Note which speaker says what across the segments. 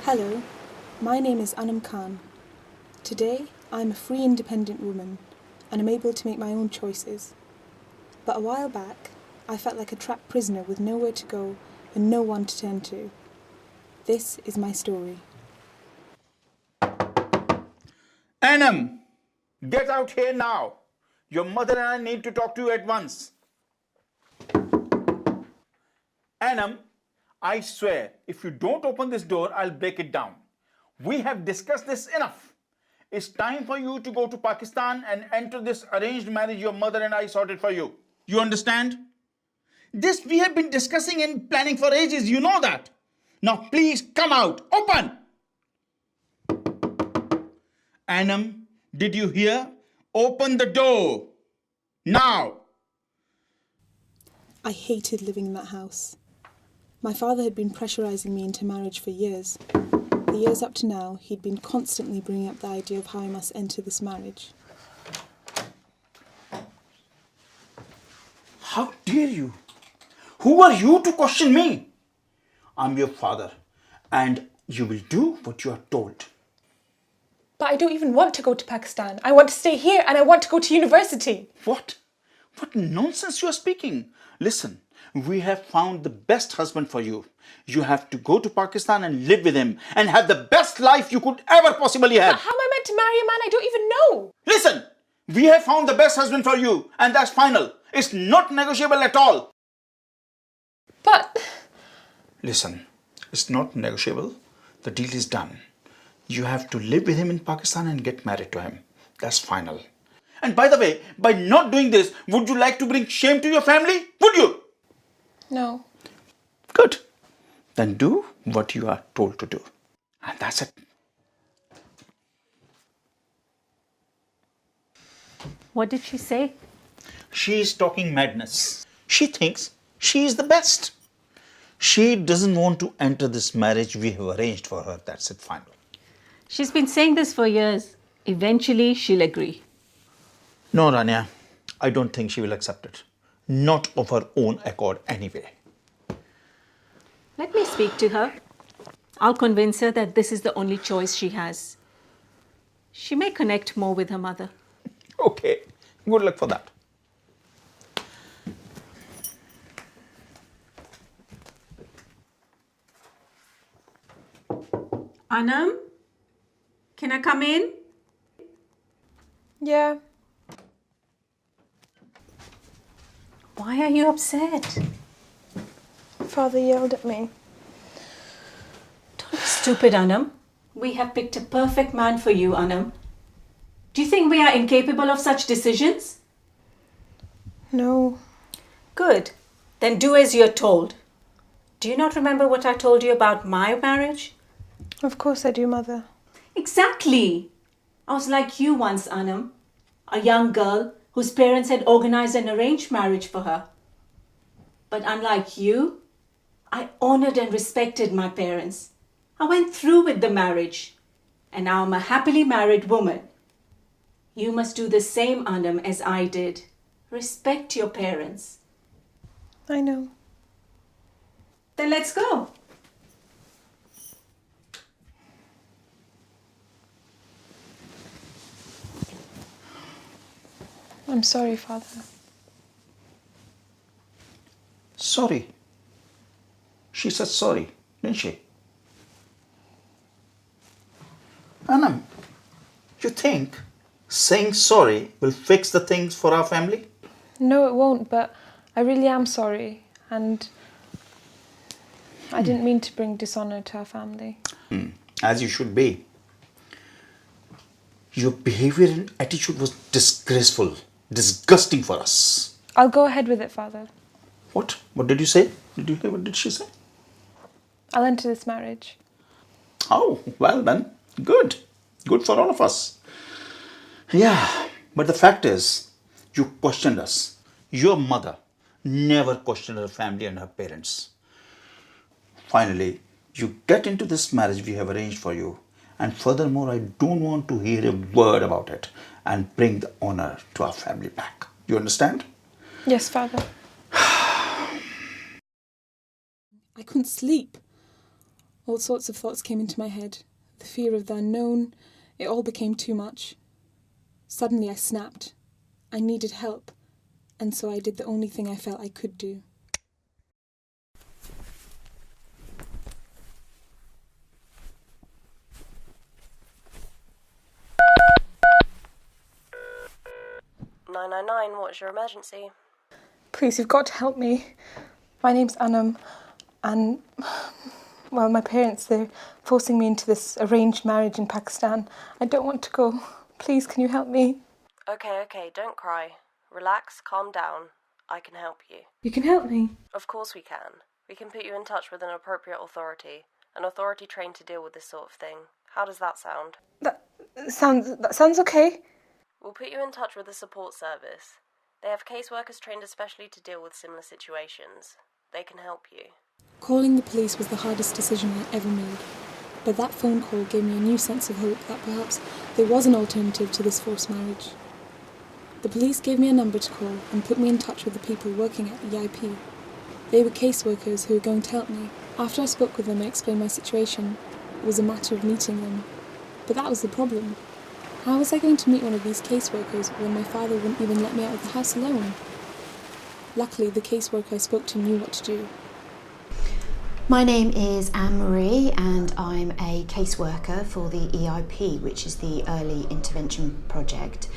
Speaker 1: Hello, my name is Anam Khan. Today, I'm a free independent woman and am able to make my own choices. But a while back, I felt like a trapped prisoner with nowhere to go and no one to turn to. This is my story.
Speaker 2: Anam, get out here now. Your mother and I need to talk to you at once. Anam, I swear, if you don't open this door, I'll break it down. We have discussed this enough. It's time for you to go to Pakistan and enter this arranged marriage your mother and I sorted for you. You understand? This we have been discussing and planning for ages, you know that. Now please come out, open! Anam, did you hear? Open the door. Now.
Speaker 1: I hated living in that house. My father had been pressurising me into marriage for years. The years up to now, he'd been constantly bringing up the idea of how I must enter this marriage.
Speaker 2: How dare you? Who are you to question me? I'm your father and you will do what you are told.
Speaker 3: But I don't even want to go to Pakistan. I want to stay here and I want to go to university.
Speaker 2: What? What nonsense you are speaking? Listen, we have found the best husband for you. You have to go to Pakistan and live with him and have the best life you could ever possibly have.
Speaker 3: But how am I meant to marry a man I don't even know?
Speaker 2: Listen, we have found the best husband for you and that's final. It's not negotiable at all.
Speaker 3: But...
Speaker 2: Listen, it's not negotiable. The deal is done. You have to live with him in Pakistan and get married to him. That's final. And by the way, by not doing this, would you like to bring shame to your family? Would you?
Speaker 3: No.
Speaker 2: Good. Then do what you are told to do. And that's it.
Speaker 4: What did she say?
Speaker 2: She is talking madness. She thinks she is the best. She doesn't want to enter this marriage we have arranged for her. That's it, final.
Speaker 4: She's been saying this for years. Eventually, she'll agree.
Speaker 2: No, Rania, I don't think she will accept it. Not of her own accord anyway.
Speaker 4: Let me speak to her. I'll convince her that this is the only choice she has. She may connect more with her mother.
Speaker 2: Okay, good luck for that.
Speaker 4: Anam, can I come in?
Speaker 3: Yeah.
Speaker 4: Why are you upset?
Speaker 3: Father yelled at me.
Speaker 4: Don't be stupid, Anam. We have picked a perfect man for you, Anam. Do you think we are incapable of such decisions?
Speaker 3: No.
Speaker 4: Good. Then do as you're told. Do you not remember what I told you about my marriage?
Speaker 3: Of course I do, Mother.
Speaker 4: Exactly. I was like you once, Anam. A young girl whose parents had organized an arranged marriage for her. But unlike you, I honored and respected my parents. I went through with the marriage. And now I'm a happily married woman. You must do the same, Anam, as I did. Respect your parents.
Speaker 3: I know.
Speaker 4: Then let's go.
Speaker 3: I'm sorry, Father.
Speaker 2: Sorry. She said sorry, didn't she? Anam, you think saying sorry will fix the things for our family?
Speaker 3: No, it won't, but I really am sorry. And I didn't mean to bring dishonour to our family.
Speaker 2: As you should be. Your behavior and attitude was disgraceful, disgusting for us.
Speaker 3: I'll go ahead with it, Father.
Speaker 2: What? What did you say? Did you hear what did she say?
Speaker 3: I'll enter this marriage.
Speaker 2: Oh, well then, good. Good for all of us. Yeah, but the fact is, you questioned us. Your mother never questioned her family and her parents. Finally, you get into this marriage we have arranged for you. And furthermore, I don't want to hear a word about it and bring the honor to our family back. You understand?
Speaker 3: Yes, Father.
Speaker 1: I couldn't sleep. All sorts of thoughts came into my head. The fear of the unknown, it all became too much. Suddenly I snapped. I needed help, and so I did the only thing I felt I could do.
Speaker 5: What's your emergency?
Speaker 3: Please, you've got to help me. My name's Anam, and, well, my parents, they're forcing me into this arranged marriage in Pakistan. I don't want to go. Please, can you help me?
Speaker 5: Okay, don't cry. Relax, calm down. I can help you.
Speaker 3: You can help me?
Speaker 5: Of course we can. We can put you in touch with an appropriate authority, an authority trained to deal with this sort of thing. How does that sound?
Speaker 3: That sounds okay.
Speaker 5: We'll put you in touch with a support service. They have caseworkers trained especially to deal with similar situations. They can help you.
Speaker 1: Calling the police was the hardest decision I ever made, but that phone call gave me a new sense of hope that perhaps there was an alternative to this forced marriage. The police gave me a number to call and put me in touch with the people working at EIP. They were caseworkers who were going to help me. After I spoke with them and explained my situation, it was a matter of meeting them. But that was the problem. How was I going to meet one of these caseworkers when my father wouldn't even let me out of the house alone? Luckily, the caseworker I spoke to knew what to do.
Speaker 6: My name is Anne-Marie and I'm a caseworker for the EIP, which is the Early Intervention Project.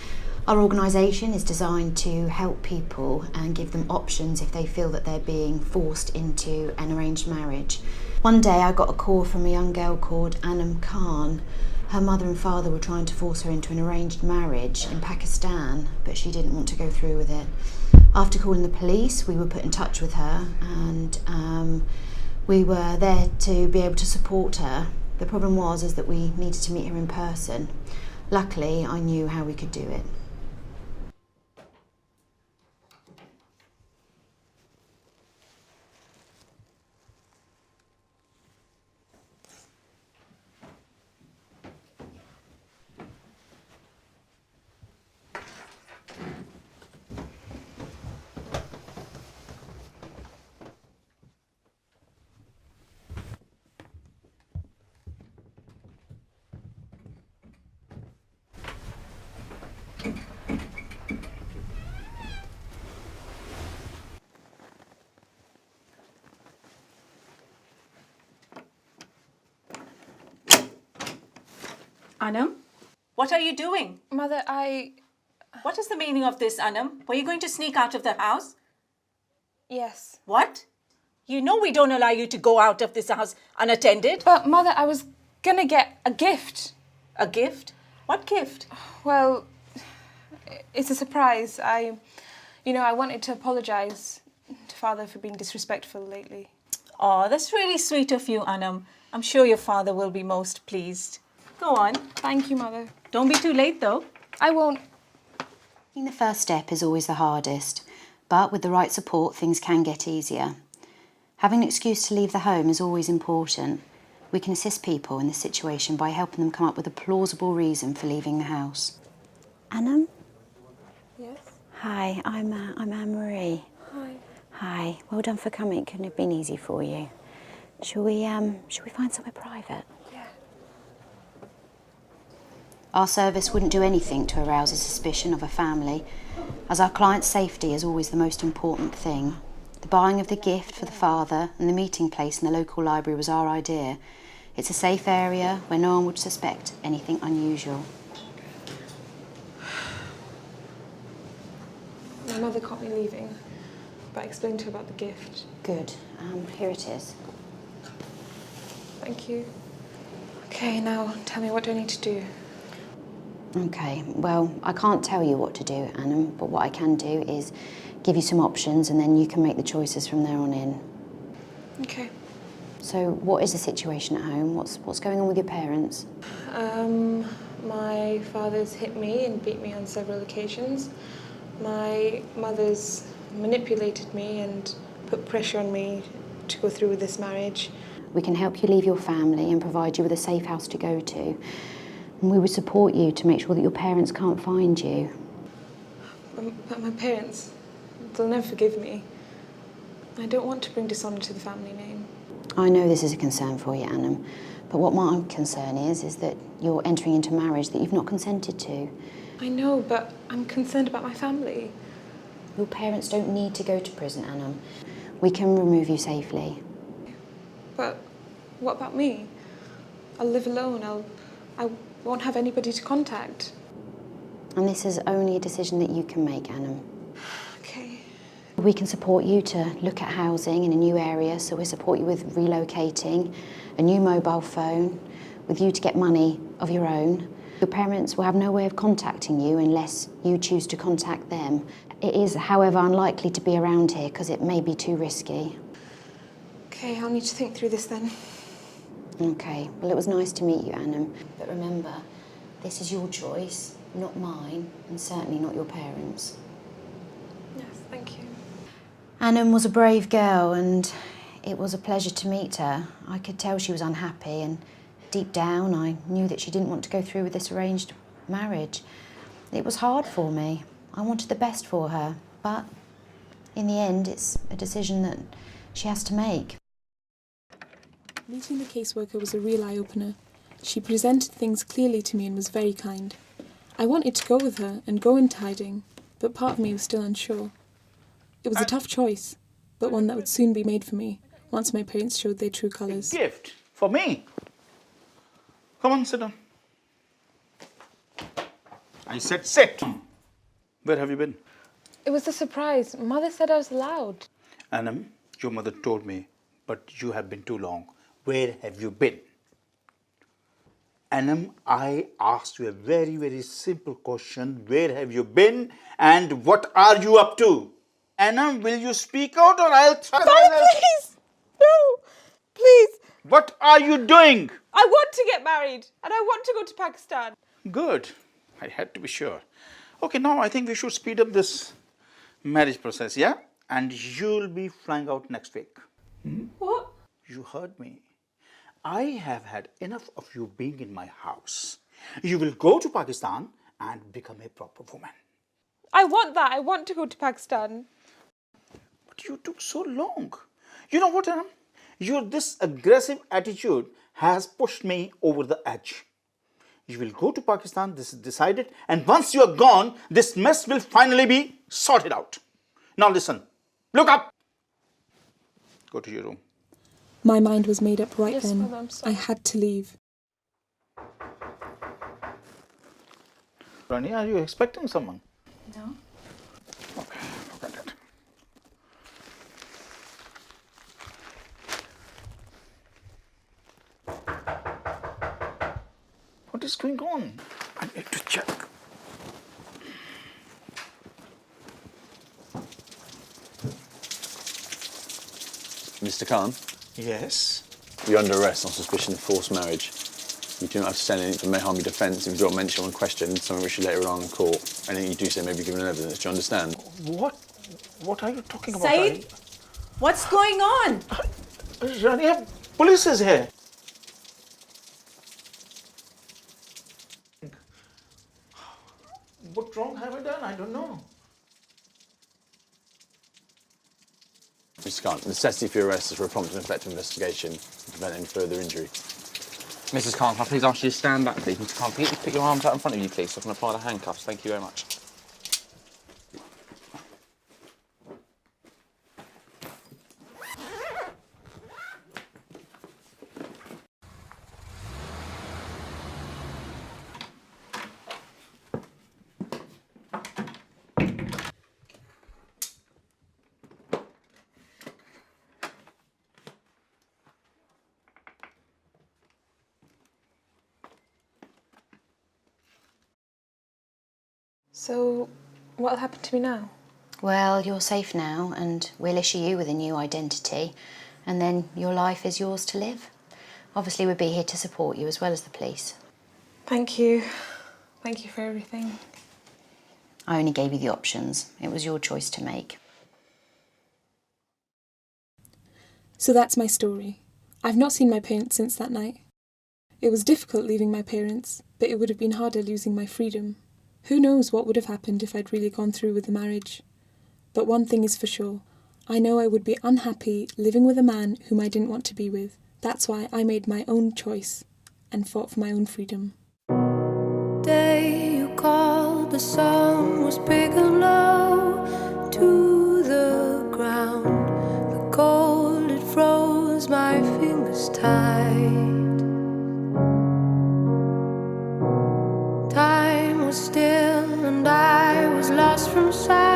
Speaker 6: Our organisation is designed to help people and give them options if they feel that they're being forced into an arranged marriage. One day I got a call from a young girl called Anam Khan. Her mother and father were trying to force her into an arranged marriage in Pakistan, but she didn't want to go through with it. After calling the police, we were put in touch with her and we were there to be able to support her. The problem was that we needed to meet her in person. Luckily, I knew how we could do it.
Speaker 4: Anam, what are you doing?
Speaker 3: Mother,
Speaker 4: What is the meaning of this, Anam? Were you going to sneak out of the house?
Speaker 3: Yes.
Speaker 4: What? You know we don't allow you to go out of this house unattended.
Speaker 3: But, Mother, I was gonna get a gift.
Speaker 4: A gift? What gift?
Speaker 3: Well, it's a surprise. I wanted to apologise to Father for being disrespectful lately.
Speaker 4: Oh, that's really sweet of you, Anam. I'm sure your father will be most pleased. Go on.
Speaker 3: Thank you, Mother.
Speaker 4: Don't be too late, though.
Speaker 3: I won't.
Speaker 6: Taking the first step is always the hardest, but with the right support, things can get easier. Having an excuse to leave the home is always important. We can assist people in this situation by helping them come up with a plausible reason for leaving the house. Anam?
Speaker 3: Yes?
Speaker 6: Hi, I'm Anne-Marie.
Speaker 3: Hi.
Speaker 6: Hi, well done for coming. It couldn't have been easy for you. Shall we find somewhere private?
Speaker 3: Yeah.
Speaker 6: Our service wouldn't do anything to arouse a suspicion of a family, as our client's safety is always the most important thing. The buying of the gift for the father and the meeting place in the local library was our idea. It's a safe area where no one would suspect anything unusual.
Speaker 3: My mother caught me leaving, but I explained to her about the gift.
Speaker 6: Good. Here it is.
Speaker 3: Thank you. Okay, now tell me, what do I need to do?
Speaker 6: Okay, well, I can't tell you what to do, Anam, but what I can do is give you some options and then you can make the choices from there on in.
Speaker 3: Okay.
Speaker 6: So what is the situation at home? What's going on with your parents?
Speaker 3: My father's hit me and beat me on several occasions. My mother's manipulated me and put pressure on me to go through with this marriage.
Speaker 6: We can help you leave your family and provide you with a safe house to go to. And we would support you to make sure that your parents can't find you.
Speaker 3: But my parents, they'll never forgive me. I don't want to bring dishonour to the family name.
Speaker 6: I know this is a concern for you, Annam, but what my concern is that you're entering into marriage that you've not consented to.
Speaker 3: I know, but I'm concerned about my family.
Speaker 6: Your parents don't need to go to prison, Annam. We can remove you safely.
Speaker 3: But what about me? I'll live alone. I won't have anybody to contact.
Speaker 6: And this is only a decision that you can make, Annam.
Speaker 3: Okay.
Speaker 6: We can support you to look at housing in a new area, so we'll support you with relocating, a new mobile phone, with you to get money of your own. Your parents will have no way of contacting you unless you choose to contact them. It is, however, unlikely to be around here because it may be too risky.
Speaker 3: Okay, I'll need to think through this then.
Speaker 6: Okay, well, it was nice to meet you, Annam. But remember, this is your choice, not mine, and certainly not your parents'.
Speaker 3: Yes, thank you.
Speaker 6: Annam was a brave girl, and it was a pleasure to meet her. I could tell she was unhappy, and deep down, I knew that she didn't want to go through with this arranged marriage. It was hard for me. I wanted the best for her, but in the end, it's a decision that she has to make.
Speaker 1: Meeting the caseworker was a real eye-opener. She presented things clearly to me and was very kind. I wanted to go with her and go into hiding, but part of me was still unsure. It was a tough choice, but one that would soon be made for me once my parents showed their true colours.
Speaker 2: Gift for me. Come on, sit down. I said sit. Where have you been?
Speaker 3: It was a surprise. Mother said I was allowed.
Speaker 2: Annam, your mother told me, but you have been too long. Where have you been? Annam, I asked you a very, very simple question. Where have you been and what are you up to? Annam, will you speak out or I'll try?
Speaker 3: Please! No! Please!
Speaker 2: What are you doing?
Speaker 3: I want to get married and I want to go to Pakistan.
Speaker 2: Good. I had to be sure. Okay, now I think we should speed up this marriage process, yeah? And you'll be flying out next week.
Speaker 3: What?
Speaker 2: You heard me. I have had enough of you being in my house. You will go to Pakistan and become a proper woman.
Speaker 3: I want that. I want to go to Pakistan.
Speaker 2: But you took so long. You know what, Annam? This aggressive attitude has pushed me over the edge. You will go to Pakistan, this is decided, and once you are gone, this mess will finally be sorted out. Now listen, look up. Go to your room.
Speaker 1: My mind was made up right
Speaker 3: Yes,
Speaker 1: then.
Speaker 3: Mother, I'm sorry.
Speaker 1: I had to leave.
Speaker 2: Rani, are you expecting someone?
Speaker 3: No.
Speaker 2: Okay, look at it. What is going on? I need to check.
Speaker 7: Mr. Khan,
Speaker 2: Yes.
Speaker 7: you're under arrest on suspicion of forced marriage. You do not have to say anything that may harm your defence. If you don't mention one question, something which you later on in court. Anything you do say may be given evidence. Do you understand?
Speaker 2: What are you talking about?
Speaker 4: Saeed, what's going on?
Speaker 2: Rani, police is here. What wrong have I done? I don't know.
Speaker 7: Mr. Khan, the necessity for your arrest is for a prompt and effective investigation to prevent any further injury.
Speaker 8: Mrs. Khan, can I please ask you to stand back, please? Mr. Khan, can you put your arms out in front of you, please, so I can apply the handcuffs? Thank you very much.
Speaker 3: So, what'll happen to me now?
Speaker 6: Well, you're safe now, and we'll issue you with a new identity, and then your life is yours to live. Obviously, we'll be here to support you as well as the police.
Speaker 3: Thank you. Thank you for everything.
Speaker 6: I only gave you the options. It was your choice to make.
Speaker 1: So that's my story. I've not seen my parents since that night. It was difficult leaving my parents, but it would have been harder losing my freedom. Who knows what would have happened if I'd really gone through with the marriage. But one thing is for sure, I know I would be unhappy living with a man whom I didn't want to be with. That's why I made my own choice and fought for my own freedom.
Speaker 9: Day you called, the sun was big and low to the ground. The cold, it froze my fingers tight. Time was still and I was lost from sight.